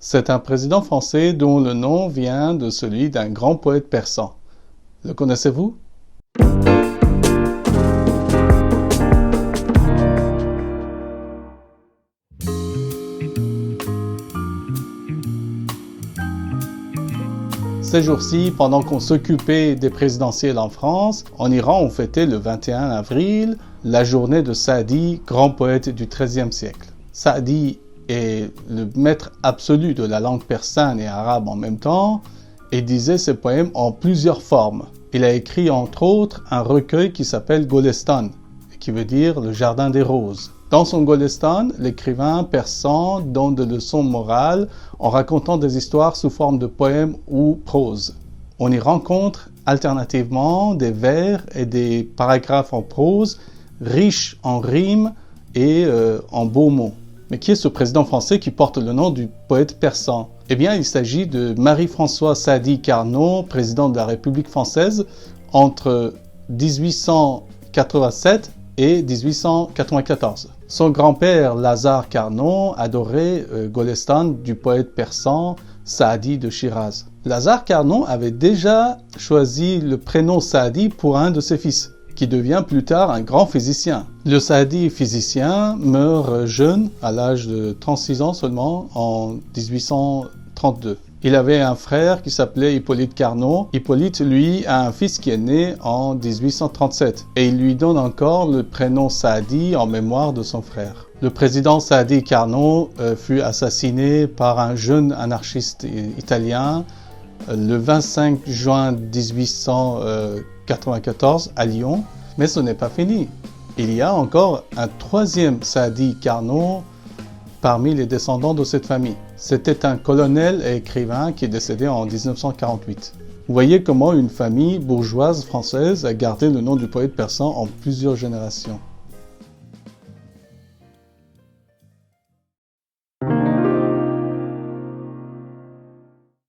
C'est un président français dont le nom vient de celui d'un grand poète persan. Le connaissez-vous? Ces jours-ci, pendant qu'on s'occupait des présidentielles en France, en Iran, on fêtait le 21 avril la journée de Saadi, grand poète du XIIIe siècle. Saadi est le maître absolu de la langue persane et arabe en même temps et disait ses poèmes en plusieurs formes. Il a écrit entre autres un recueil qui s'appelle Golestan, qui veut dire le jardin des roses. Dans son Golestan, l'écrivain persan donne des leçons morales en racontant des histoires sous forme de poèmes ou prose. On y rencontre alternativement des vers et des paragraphes en prose, riches en rimes et en beaux mots. Mais qui est ce président français qui porte le nom du poète persan? Eh bien, il s'agit de Marie-Françoise Sadi Carnot, président de la République française, entre 1887 et 1894. Son grand-père, Lazare Carnot, adorait Golestan du poète persan Saadi de Shiraz. Lazare Carnot avait déjà choisi le prénom Saadi pour un de ses fils, qui devient plus tard un grand physicien. Le Saadi physicien meurt jeune, à l'âge de 36 ans seulement, en 1832. Il avait un frère qui s'appelait Hippolyte Carnot. Hippolyte, lui, a un fils qui est né en 1837 et il lui donne encore le prénom Saadi en mémoire de son frère. Le président Saadi Carnot fut assassiné par un jeune anarchiste italien le 25 juin 1894 à Lyon. Mais ce n'est pas fini. Il y a encore un troisième Saadi Carnot parmi les descendants de cette famille. C'était un colonel et écrivain qui est décédé en 1948. Vous voyez comment une famille bourgeoise française a gardé le nom du poète persan en plusieurs générations.